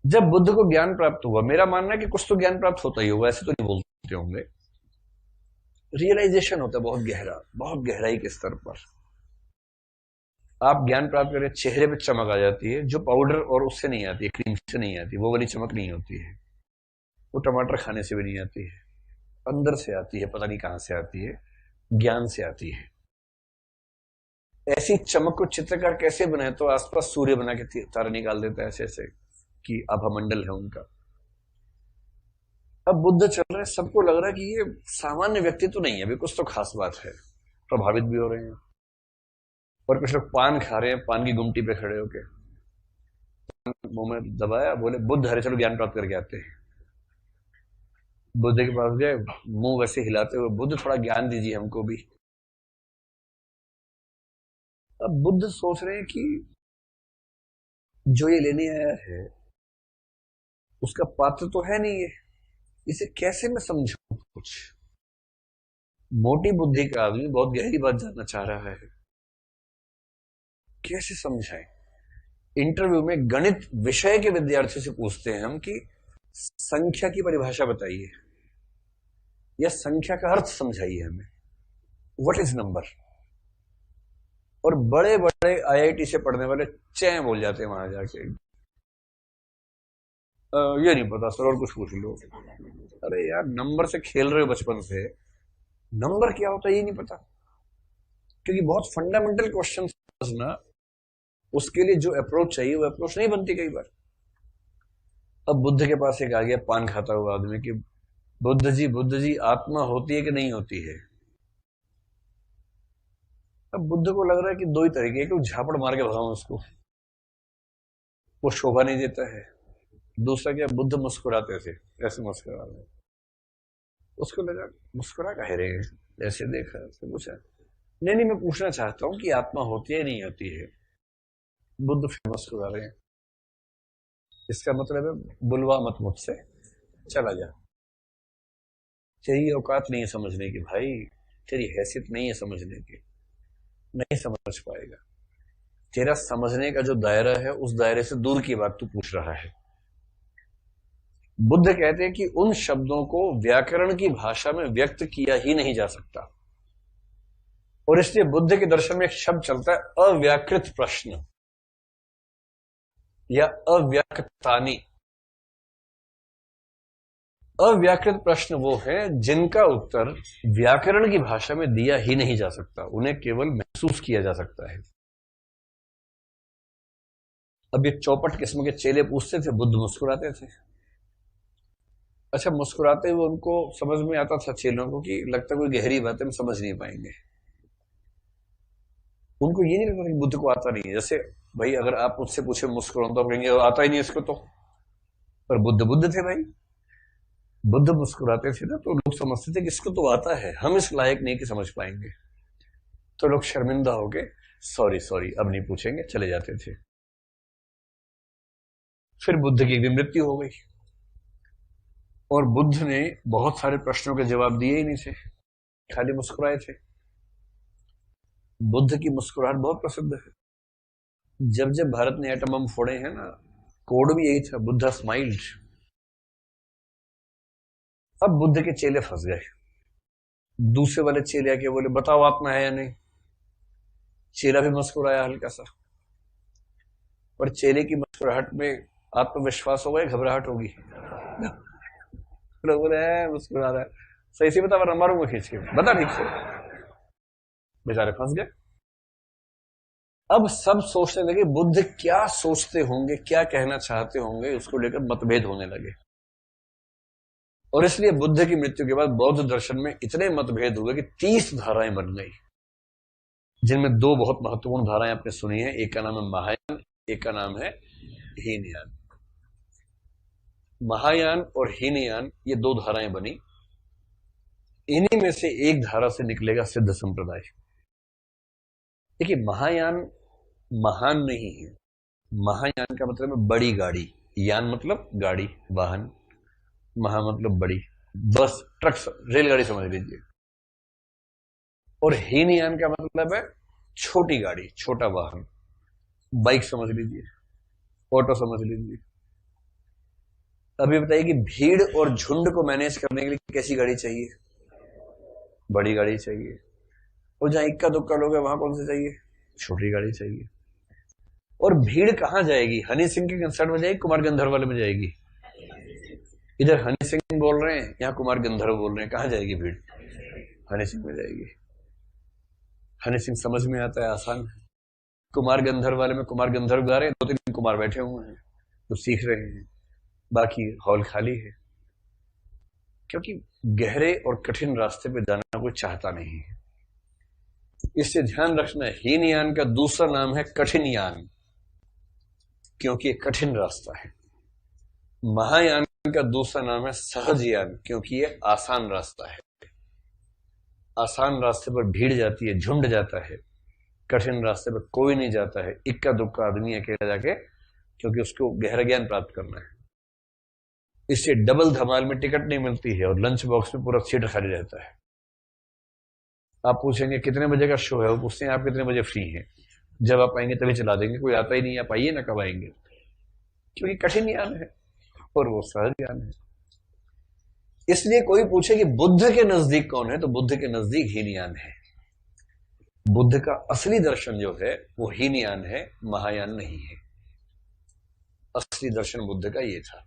जब बुद्ध को ज्ञान प्राप्त हुआ, मेरा मानना है कि कुछ तो ज्ञान प्राप्त होता ही होगा, ऐसे तो नहीं बोलते होंगे, रियलाइजेशन होता है बहुत गहरा, बहुत गहराई के स्तर पर। आप ज्ञान प्राप्त करें, चेहरे पे चमक आ जाती है जो पाउडर और उससे नहीं आती है, क्रीम से नहीं आती, वो वाली चमक नहीं होती है। वो टमाटर खाने से भी नहीं आती है, अंदर से आती है, पता नहीं कहां से आती है, ज्ञान से आती है। ऐसी चमक को चित्रकार कैसे बनाए, तो आसपास सूर्य बना के तारा निकाल देता है ऐसे ऐसे कि आभामंडल है उनका। अब बुद्ध चल रहे हैं, सबको लग रहा है कि ये सामान्य व्यक्ति तो नहीं है, अभी कुछ तो खास बात है, प्रभावित भी हो रहे हैं। और कुछ लोग पान खा रहे हैं, पान की गुमटी पे खड़े होके मुंह में दबाया, बोले बुद्ध हरे चलो ज्ञान प्राप्त करके आते हैं। बुद्ध के पास गए, मुंह वैसे हिलाते हुए, बुद्ध थोड़ा ज्ञान दीजिए हमको भी। अब बुद्ध सोच रहे हैं कि जो ये लेने आया है उसका पात्र तो है नहीं है, इसे कैसे मैं समझाऊं कुछ। मोटी बुद्धि का आदमी बहुत गहरी बात जानना चाह रहा है, कैसे समझाएं। इंटरव्यू में गणित विषय के विद्यार्थी से पूछते हैं हम कि संख्या की परिभाषा बताइए या संख्या का अर्थ समझाइए हमें, व्हाट इज नंबर। और बड़े बड़े आईआईटी से पढ़ने वाले चैं बोल जाते हैं वहां जाके, ये नहीं पता सर, और कुछ पूछ लो। अरे यार, नंबर से खेल रहे हो बचपन से, नंबर क्या होता है ये नहीं पता। क्योंकि बहुत फंडामेंटल क्वेश्चन समझना, उसके लिए जो अप्रोच चाहिए वो अप्रोच नहीं बनती कई बार। अब बुद्ध के पास एक आ गया पान खाता हुआ आदमी कि बुद्ध जी आत्मा होती है कि नहीं होती है। अब बुद्ध को लग रहा है कि दो ही तरीके, एक झापड़ मार के भगाऊं उसको, वो शोभा नहीं देता है। दूसरा क्या, बुद्ध मुस्कुराते थे, ऐसे मुस्कुरा रहे, उसको लगा मुस्कुरा कह रहे हैं, ऐसे देखा, ऐसे पूछा, नहीं नहीं मैं पूछना चाहता हूं कि आत्मा होती है नहीं होती है। बुद्ध फिर मुस्कुरा रहे हैं, इसका मतलब है बुलवा मत मुझसे, चला जा, तेरी औकात नहीं है समझने की भाई, तेरी हैसियत नहीं है समझने की, नहीं समझ पाएगा। तेरा समझने का जो दायरा है उस दायरे से दूर की बात तू पूछ रहा है। बुद्ध कहते हैं कि उन शब्दों को व्याकरण की भाषा में व्यक्त किया ही नहीं जा सकता, और इसलिए बुद्ध के दर्शन में एक शब्द चलता है अव्याकृत प्रश्न या अव्याकृतानि। अव्याकृत प्रश्न वो है जिनका उत्तर व्याकरण की भाषा में दिया ही नहीं जा सकता, उन्हें केवल महसूस किया जा सकता है। अब ये चौपट किस्म के चेले पूछते थे, बुद्ध मुस्कुराते थे। अच्छा, मुस्कुराते हुए उनको समझ में आता था चेलों को कि लगता कोई गहरी बात है, हम समझ नहीं पाएंगे। उनको ये नहीं लगता कि बुद्ध को आता नहीं है। जैसे भाई अगर आप मुझसे पूछे मुस्कुराओ तो आप कहेंगे आता ही नहीं इसको तो, पर बुद्ध बुद्ध थे भाई, बुद्ध मुस्कुराते थे ना, तो लोग समझते थे कि इसको तो आता है, हम इस लायक नहीं कि समझ पाएंगे। तो लोग शर्मिंदा हो गए, सॉरी सॉरी अब नहीं पूछेंगे, चले जाते थे। फिर बुद्ध की भी मृत्यु हो गई और बुद्ध ने बहुत सारे प्रश्नों के जवाब दिए ही नहीं थे, खाली मुस्कुराए थे। बुद्ध की मुस्कुराहट बहुत प्रसिद्ध है। जब जब भारत ने एटम बम फोड़े हैं ना, कोड भी यही था, बुद्धा स्माइल्ड। अब बुद्ध के चेले फंस गए। दूसरे वाले चेले आके बोले बताओ आत्मा है या नहीं। चेला भी मुस्कुराया हल्का सा, पर चेले की मुस्कुराहट में आत्मविश्वास होगा या घबराहट होगी? लोग बोले मुस्कुरा रहा है, सही से बता वरना मारूंगा खींच के, बता ठीक से। बेचारे फंस गए। अब सब सोचने लगे बुद्ध क्या सोचते होंगे, क्या कहना चाहते होंगे, उसको लेकर मतभेद होने लगे। और इसलिए बुद्ध की मृत्यु के बाद बौद्ध दर्शन में इतने मतभेद हुए कि 30 धाराएं बन गई, जिनमें दो बहुत महत्वपूर्ण धाराएं आपने सुनी है, एक का नाम है महायान, एक का नाम है हीनयान। महायान और हीनयान ये दो धाराएं बनी, इन्हीं में से एक धारा से निकलेगा सिद्ध संप्रदाय। देखिए, महायान महान नहीं है, महायान का मतलब है बड़ी गाड़ी, यान मतलब गाड़ी, वाहन, महा मतलब बड़ी, बस, ट्रक, रेलगाड़ी समझ लीजिए। और हीनयान का मतलब है छोटी गाड़ी, छोटा वाहन, बाइक समझ लीजिए, ऑटो समझ लीजिए। अभी बताइए कि भीड़ और झुंड को मैनेज करने के लिए कैसी गाड़ी चाहिए? बड़ी गाड़ी चाहिए। और जहां इक्का दुक्का लोग हैं वहां कौन सी चाहिए? छोटी गाड़ी चाहिए। और भीड़ कहां जाएगी? हनी सिंह के कंसर्ट में जाएगी, कुमार गंधर्व वाले में जाएगी? इधर हनी सिंह बोल रहे हैं, यहाँ कुमार गंधर्व बोल रहे हैं, कहां जाएगी भीड़? हनी सिंह में जाएगी। हनी सिंह समझ में आता है, आसान है। कुमार गंधर्व वाले में कुमार गंधर्व गा रहे हैं, 2-3 कुमार बैठे हुए हैं तो सीख रहे हैं, बाकी हॉल खाली है। क्योंकि गहरे और कठिन रास्ते पे जाना कोई चाहता नहीं है। इससे ध्यान रखना, हीनयान का दूसरा नाम है कठिन यान, क्योंकि ये कठिन रास्ता है। महायान का दूसरा नाम है सहज यान, क्योंकि ये आसान रास्ता है। आसान रास्ते पर भीड़ जाती है, झुंड जाता है। कठिन रास्ते पर कोई नहीं जाता है, इक्का दुक्का आदमी अकेला जाके, क्योंकि उसको गहरा ज्ञान प्राप्त करना है। इससे डबल धमाल में टिकट नहीं मिलती है और लंच बॉक्स में पूरा सीट खाली रहता है। आप पूछेंगे कितने बजे का शो है, वो पूछते हैं आप कितने बजे फ्री हैं। जब आप आएंगे तभी चला देंगे, कोई आता ही नहीं, आप आइए ना, कब आएंगे? क्योंकि कठिन ज्ञान है और वो सहज ज्ञान है। इसलिए कोई पूछे कि बुद्ध के नजदीक कौन है, तो बुद्ध के नजदीक हीनयान है। बुद्ध का असली दर्शन जो है वो हीनयान है, महायान नहीं है। असली दर्शन बुद्ध का ये था।